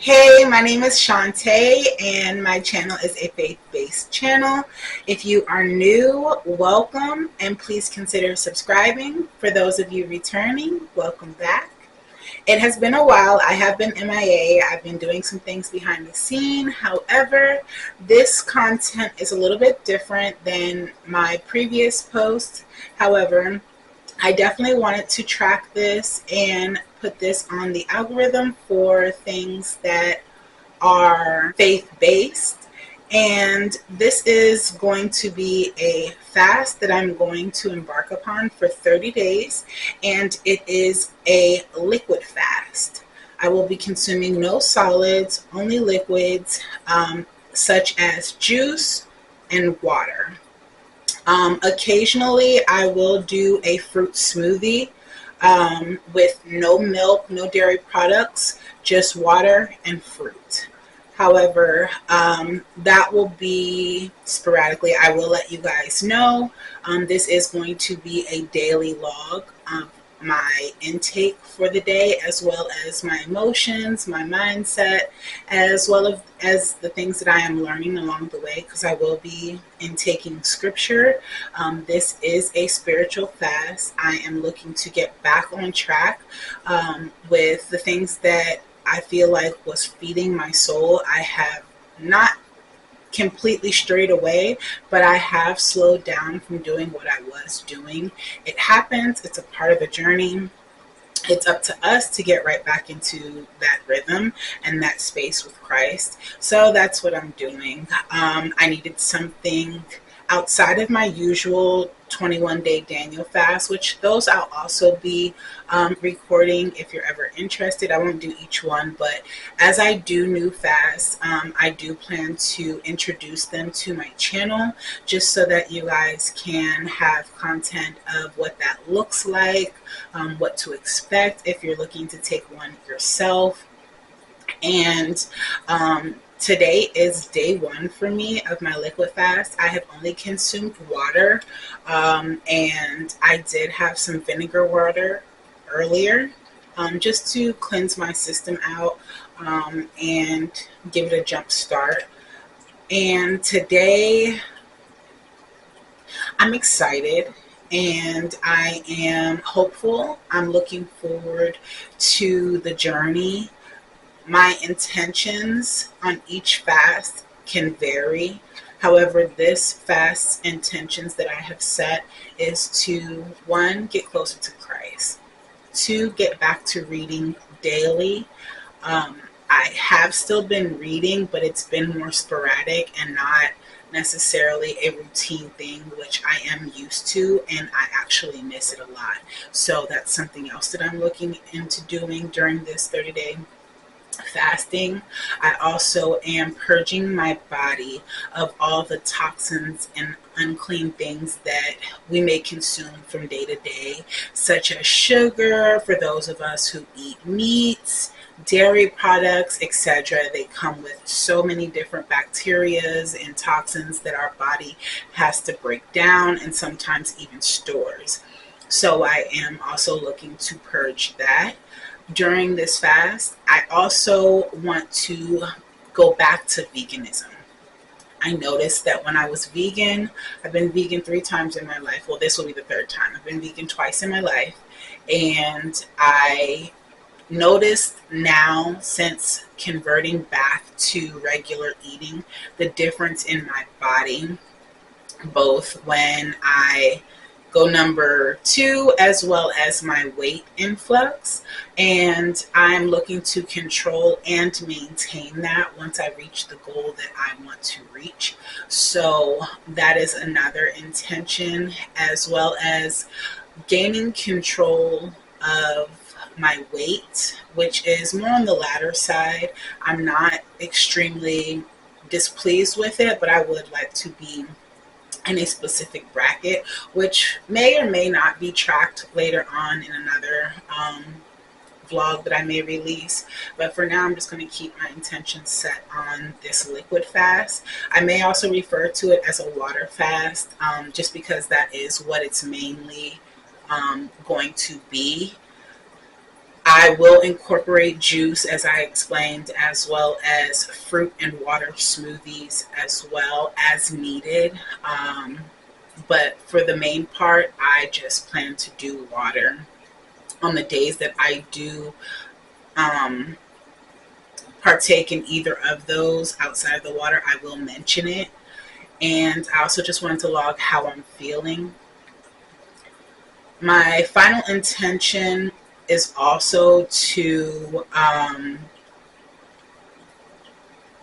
Hey, my name is Shantae and my channel is a faith-based channel. If you are new, welcome and please consider subscribing. For those of you returning, welcome back. It has been a while. I have been MIA. I've been doing some things behind the scene. However, this content is a little bit different than my previous posts. However, I definitely wanted to track this and put this on the algorithm for things that are faith-based. And this is going to be a fast that I'm going to embark upon for 30 days. And it is a liquid fast. I will be consuming no solids, only liquids, such as juice and water. Occasionally, I will do a fruit smoothie with no milk, no dairy products, just water and fruit. However, that will be sporadically. I will let you guys know. This is going to be a daily log of my intake for the day, as well as my emotions, my mindset, as well as the things that I am learning along the way, because I will be intaking scripture. This is a spiritual fast. I am looking to get back on track with the things that I feel like was feeding my soul. I have not completely strayed away, but I have slowed down from doing what I was doing. It happens. It's a part of the journey. It's up to us to get right back into that rhythm and that space with Christ. So that's what I'm doing. I needed something outside of my usual 21-day Daniel fast, which those I'll also be recording if you're ever interested. I won't do each one, but as I do new fasts, I do plan to introduce them to my channel just so that you guys can have content of what that looks like, what to expect if you're looking to take one yourself. And today is day one for me of my liquid fast. I have only consumed water, and I did have some vinegar water earlier, just to cleanse my system out and give it a jump start. And today I'm excited and I am hopeful. I'm looking forward to the journey. My intentions on each fast can vary. However, this fast's intentions that I have set is to, one, get closer to Christ, two, get back to reading daily. I have still been reading, but it's been more sporadic and not necessarily a routine thing, which I am used to, and I actually miss it a lot. So that's something else that I'm looking into doing during this 30-day fasting. I also am purging my body of all the toxins and unclean things that we may consume from day to day, such as sugar for those of us who eat meats, dairy products, etc. They come with so many different bacterias and toxins that our body has to break down and sometimes even stores. So I am also looking to purge that during this fast. I also want to go back to veganism. I noticed that when I was vegan, I've been vegan 3 times in my life. Well, this will be the 3rd time. I've been vegan twice in my life. And I noticed now, since converting back to regular eating, the difference in my body, both when I go number 2 as well as my weight influx, and I'm looking to control and maintain that once I reach the goal that I want to reach. So that is another intention, as well as gaining control of my weight, which is more on the latter side. I'm not extremely displeased with it, but I would like to be in a specific bracket, which may or may not be tracked later on in another vlog that I may release. But for now, I'm just going to keep my intentions set on this liquid fast. I may also refer to it as a water fast, just because that is what it's mainly going to be. I I will incorporate juice, as I explained, as well as fruit and water smoothies as well as needed. But for the main part, I just plan to do water. On the days that I do um, partake in either of those outside of the water, I will mention it. And I also just wanted to log how I'm feeling. My final intention is also to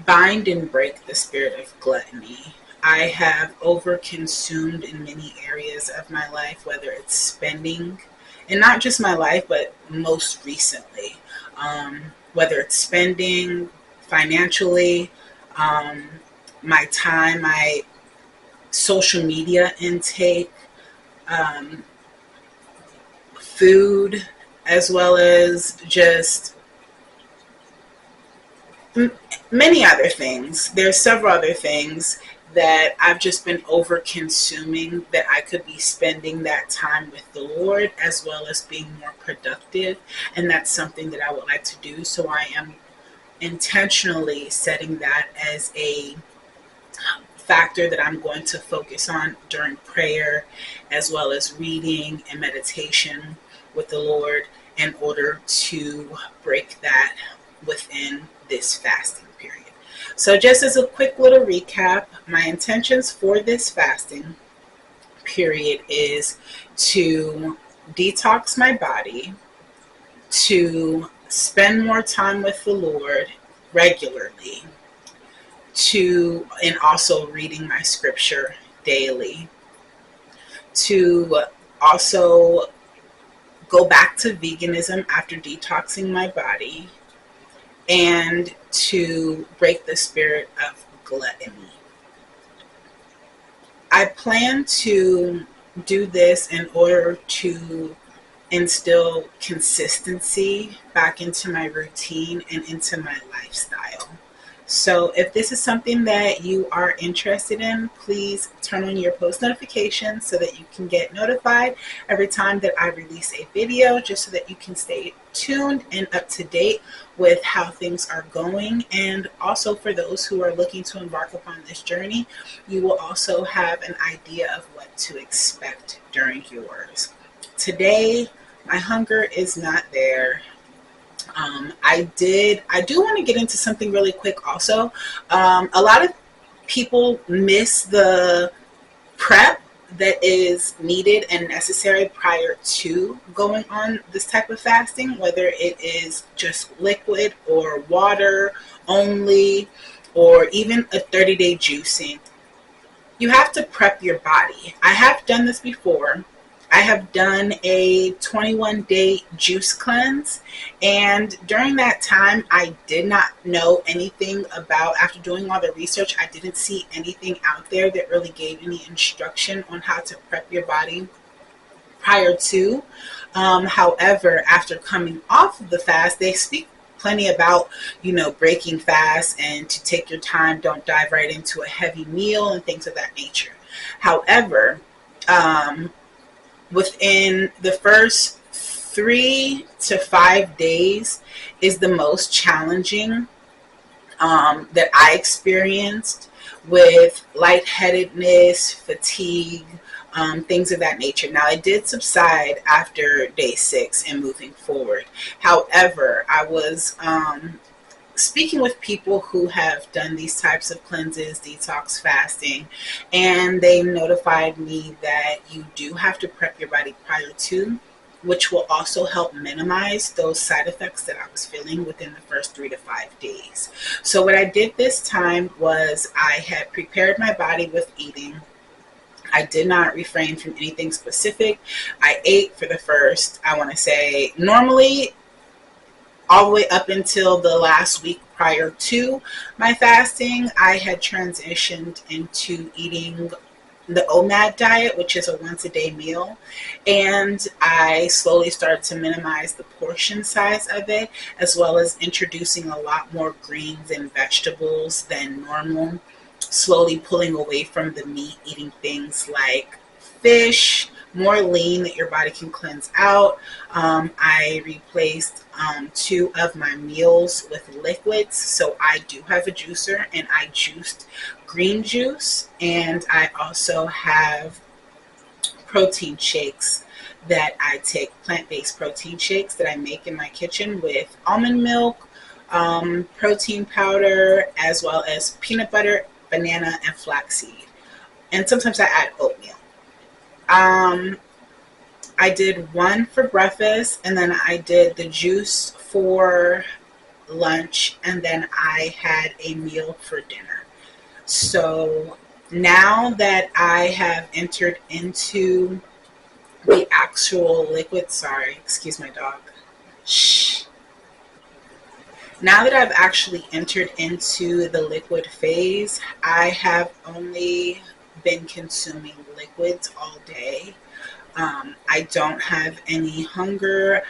bind and break the spirit of gluttony. I have overconsumed in many areas of my life, whether it's spending, and not just my life, but most recently, whether it's spending financially, um, my time, my social media intake, um, food, as well as just many other things. There's several other things that I've just been over consuming that I could be spending that time with the Lord as well as being more productive. And that's something that I would like to do. So I am intentionally setting that as a factor that I'm going to focus on during prayer, as well as reading and meditation with the Lord, in order to break that within this fasting period. So just as a quick little recap, my intentions for this fasting period is to detox my body, to spend more time with the Lord regularly, and also reading my scripture daily, to also go back to veganism after detoxing my body, and to break the spirit of gluttony. I plan to do this in order to instill consistency back into my routine and into my lifestyle. So if this is something that you are interested in, please turn on your post notifications so that you can get notified every time that I release a video, just so that you can stay tuned and up to date with how things are going. And also for those who are looking to embark upon this journey, you will also have an idea of what to expect during yours. Today, my hunger is not there. I do want to get into something really quick also. A lot of people miss the prep that is needed and necessary prior to going on this type of fasting, whether it is just liquid or water only, or even a 30-day juicing. You have to prep your body. I have done this before. I have done a 21-day juice cleanse, and during that time I did not know anything about, after doing all the research, I didn't see anything out there that really gave any instruction on how to prep your body prior to. However, after coming off of the fast, they speak plenty about, breaking fast and to take your time, don't dive right into a heavy meal and things of that nature. However, within the first 3 to 5 days is the most challenging that I experienced, with lightheadedness, fatigue, things of that nature. Now, it did subside after day 6 and moving forward. However, I was speaking with people who have done these types of cleanses, detox fasting, and they notified me that you do have to prep your body prior to, which will also help minimize those side effects that I was feeling within the first 3 to 5 days. So what I did this time was I had prepared my body with eating. I did not refrain from anything specific. I ate for the first, I want to say, normally all the way up until the last week prior to my fasting, I had transitioned into eating the OMAD diet, which is a once a day meal. And I slowly started to minimize the portion size of it, as well as introducing a lot more greens and vegetables than normal, slowly pulling away from the meat, eating things like fish, more lean that your body can cleanse out. I replaced 2 of my meals with liquids. So I do have a juicer and I juiced green juice. And I also have protein shakes that I take, plant-based protein shakes that I make in my kitchen with almond milk, protein powder, as well as peanut butter, banana, and flaxseed. And sometimes I add oatmeal. Um, I did one for breakfast, and then I did the juice for lunch, and then I had a meal for dinner. So now that I have entered into the actual liquid, sorry, excuse my dog. Shh. Now that I've actually entered into the liquid phase, I have only been consuming liquids all day. I don't have any hunger.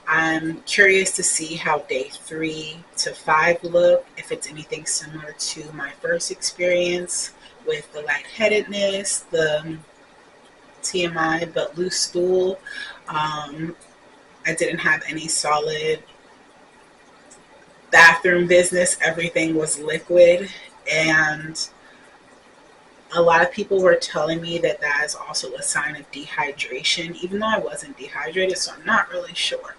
I'm curious to see how day 3 to 5 look, if it's anything similar to my first experience with the lightheadedness, the TMI, but loose stool. I didn't have any solid bathroom business. Everything was liquid. And a lot of people were telling me that that is also a sign of dehydration, even though I wasn't dehydrated, so I'm not really sure.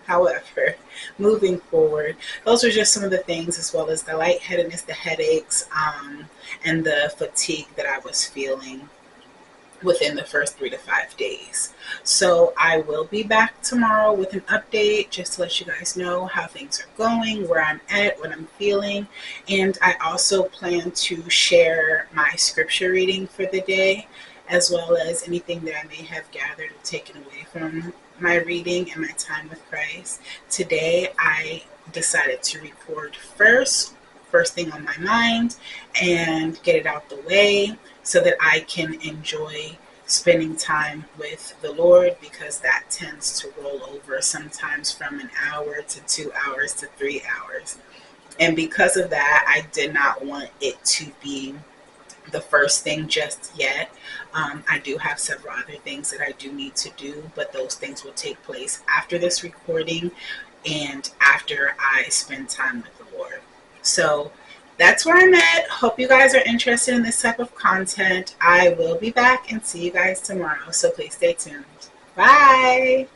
However, moving forward, those are just some of the things, as well as the lightheadedness, the headaches, and the fatigue that I was feeling within the first 3 to 5 days. So I will be back tomorrow with an update just to let you guys know how things are going, where I'm at, what I'm feeling. And I also plan to share my scripture reading for the day, as well as anything that I may have gathered or taken away from my reading and my time with Christ. Today I decided to record first thing on my mind, and get it out the way so that I can enjoy spending time with the Lord, because that tends to roll over sometimes from an hour to 2 hours to 3 hours. And because of that, I did not want it to be the first thing just yet. I do have several other things that I do need to do, but those things will take place after this recording and after I spend time with the Lord. So that's where I'm at. Hope you guys are interested in this type of content. I will be back and see you guys tomorrow. So please stay tuned. Bye.